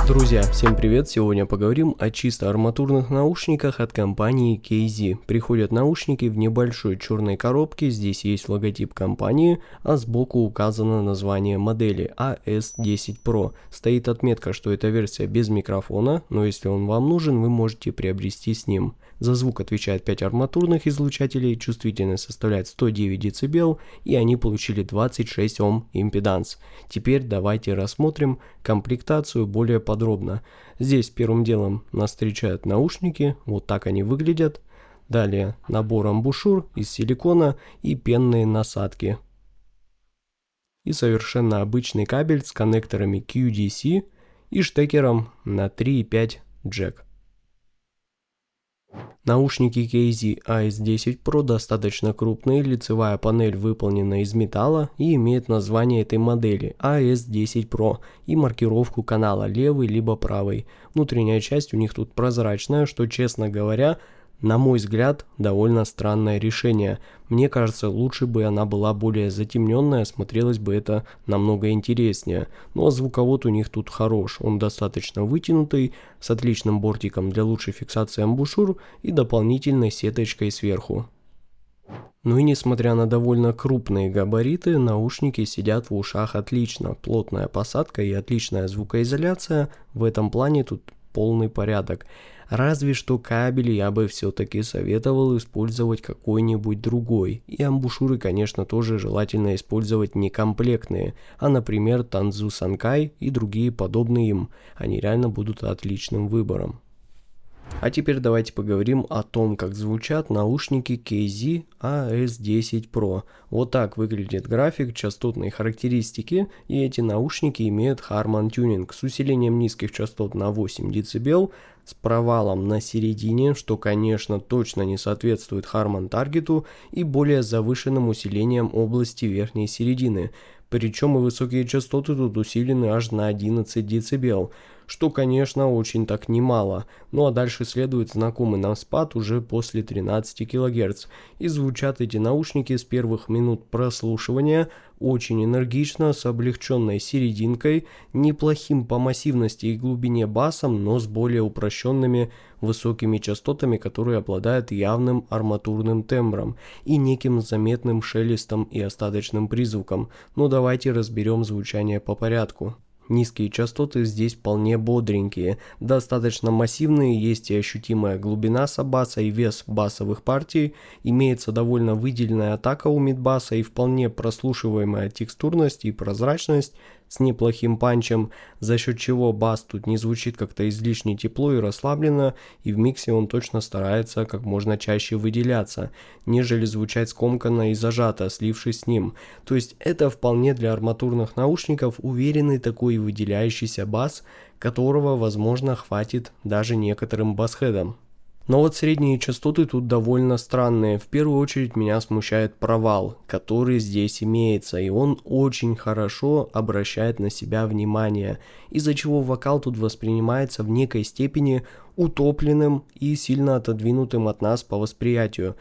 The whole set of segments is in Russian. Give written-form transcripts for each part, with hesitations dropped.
Друзья, всем привет! Сегодня поговорим о чисто арматурных наушниках от компании KZ. Приходят наушники в небольшой черной коробке, здесь есть логотип компании, а сбоку указано название модели AS10 Pro. Стоит отметка, что это версия без микрофона, но если он вам нужен, вы можете приобрести с ним. За звук отвечает 5 арматурных излучателей, чувствительность составляет 109 дБ и они получили 26 Ом импеданс. Теперь давайте рассмотрим комплектацию более подробно. Здесь первым делом нас встречают наушники, вот так они выглядят. Далее набор амбушюр из силикона и пенные насадки. И совершенно обычный кабель с коннекторами QDC и штекером на 3,5 джек. Наушники KZ AS10 Pro достаточно крупные, лицевая панель выполнена из металла и имеет название этой модели AS10 Pro и маркировку канала левый либо правый. Внутренняя часть у них тут прозрачная, что, честно говоря, на мой взгляд, довольно странное решение. Мне кажется, лучше бы она была более затемненная, смотрелось бы это намного интереснее. Но звуковод у них тут хорош, он достаточно вытянутый, с отличным бортиком для лучшей фиксации амбушюр и дополнительной сеточкой сверху. Ну и несмотря на довольно крупные габариты, наушники сидят в ушах отлично. Плотная посадка и отличная звукоизоляция, в этом плане тут полный порядок. Разве что кабель я бы все-таки советовал использовать какой-нибудь другой. И амбушюры, конечно, тоже желательно использовать не комплектные, а, например, Tanzu Sankai и другие подобные им. Они реально будут отличным выбором. А теперь давайте поговорим о том, как звучат наушники KZ AS10 Pro. Вот так выглядит график, частотные характеристики, и эти наушники имеют Harman Tuning с усилением низких частот на 8 дБ, с провалом на середине, что, конечно, точно не соответствует Harman Target, и более завышенным усилением области верхней середины. Причем и высокие частоты тут усилены аж на 11 дБ, что, конечно, очень так немало. Ну а дальше следует знакомый нам спад уже после 13 кГц. И звучат эти наушники с первых минут прослушивания очень энергично, с облегченной серединкой, неплохим по массивности и глубине басом, но с более упрощенными высокими частотами, которые обладают явным арматурным тембром и неким заметным шелестом и остаточным призвуком. Но давайте разберем звучание по порядку. Низкие частоты здесь вполне бодренькие, достаточно массивные, есть и ощутимая глубина сабаса и вес басовых партий, имеется довольно выделенная атака у мидбаса и вполне прослушиваемая текстурность и прозрачность с неплохим панчем, за счет чего бас тут не звучит как-то излишне тепло и расслабленно, и в миксе он точно старается как можно чаще выделяться, нежели звучать скомканно и зажато, слившись с ним. То есть это вполне для арматурных наушников уверенный такой выделяющийся бас, которого, возможно, хватит даже некоторым басхедам. Но вот средние частоты тут довольно странные. В первую очередь меня смущает провал, который здесь имеется, и он очень хорошо обращает на себя внимание, из-за чего вокал тут воспринимается в некой степени утопленным и сильно отодвинутым от нас по восприятию.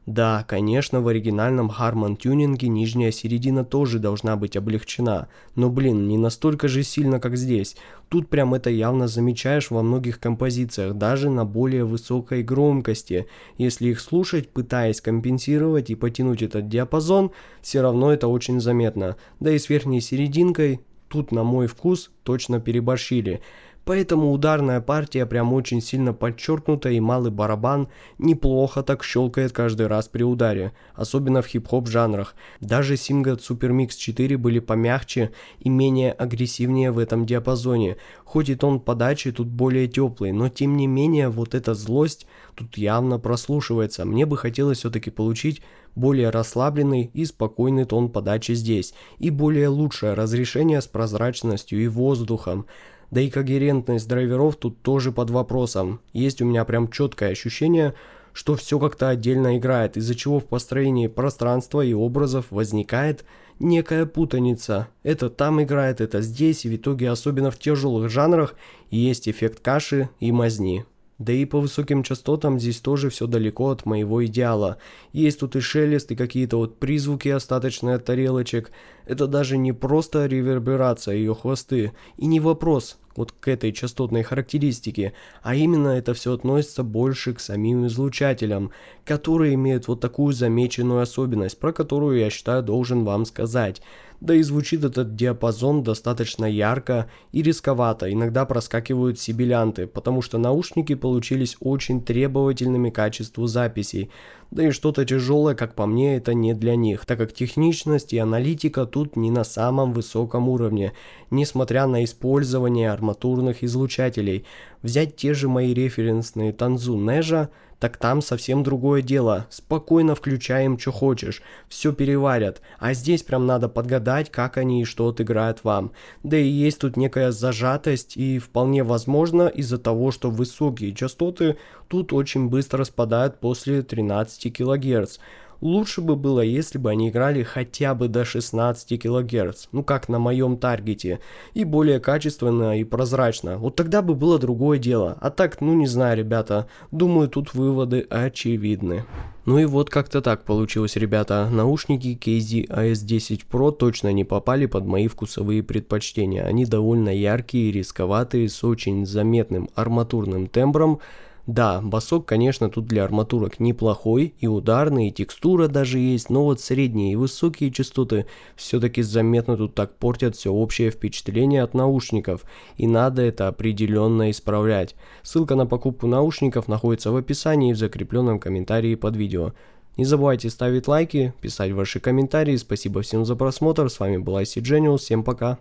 Да, конечно, в оригинальном Harman тюнинге нижняя середина тоже должна быть облегчена, но блин, не настолько же сильно, как здесь. Тут прям это явно замечаешь во многих композициях, даже на более высокой громкости. Если их слушать, пытаясь компенсировать и потянуть этот диапазон, все равно это очень заметно. Да и с верхней серединкой тут, на мой вкус, точно переборщили. Поэтому ударная партия прям очень сильно подчеркнута, и малый барабан неплохо так щелкает каждый раз при ударе, особенно в хип-хоп жанрах. Даже Singed Super Mix 4 были помягче и менее агрессивнее в этом диапазоне, хоть и тон подачи тут более теплый, но тем не менее вот эта злость тут явно прослушивается. Мне бы хотелось все-таки получить более расслабленный и спокойный тон подачи здесь, и более лучшее разрешение с прозрачностью и воздухом. Да и когерентность драйверов тут тоже под вопросом. Есть у меня прям четкое ощущение, что все как-то отдельно играет, из-за чего в построении пространства и образов возникает некая путаница. Это там играет, это здесь, и в итоге, особенно в тяжелых жанрах, есть эффект каши и мазни. Да и по высоким частотам здесь тоже все далеко от моего идеала. Есть тут и шелест, и какие-то вот призвуки остаточные от тарелочек. Это даже не просто реверберация ее хвосты, и не вопрос вот к этой частотной характеристике, а именно это все относится больше к самим излучателям, которые имеют вот такую замеченную особенность, про которую я считаю должен вам сказать. Да и звучит этот диапазон достаточно ярко и рисковато, иногда проскакивают сибилянты, потому что наушники получились очень требовательными к качеству записей. Да и что-то тяжелое, как по мне, это не для них, так как техничность и аналитика тут не на самом высоком уровне, несмотря на использование арматурных излучателей. Взять те же мои референсные Tanzu Neja, так там совсем другое дело. Спокойно включаем, что хочешь, все переварят. А здесь прям надо подгадать, как они и что отыграют вам. Да и есть тут некая зажатость, и вполне возможно из-за того, что высокие частоты тут очень быстро спадают после 13 кГц. Лучше бы было, если бы они играли хотя бы до 16 кГц, ну как на моем таргете, и более качественно и прозрачно. Вот тогда бы было другое дело. А так, ну не знаю, ребята, думаю, тут выводы очевидны. Ну и вот как-то так получилось, ребята. Наушники KZ AS10 Pro точно не попали под мои вкусовые предпочтения. Они довольно яркие, рисковатые, с очень заметным арматурным тембром. Да, басок, конечно, тут для арматурок неплохой, и ударный, и текстура даже есть, но вот средние и высокие частоты все-таки заметно тут так портят все общее впечатление от наушников, и надо это определенно исправлять. Ссылка на покупку наушников находится в описании и в закрепленном комментарии под видео. Не забывайте ставить лайки, писать ваши комментарии, спасибо всем за просмотр, с вами был IC Genius, всем пока.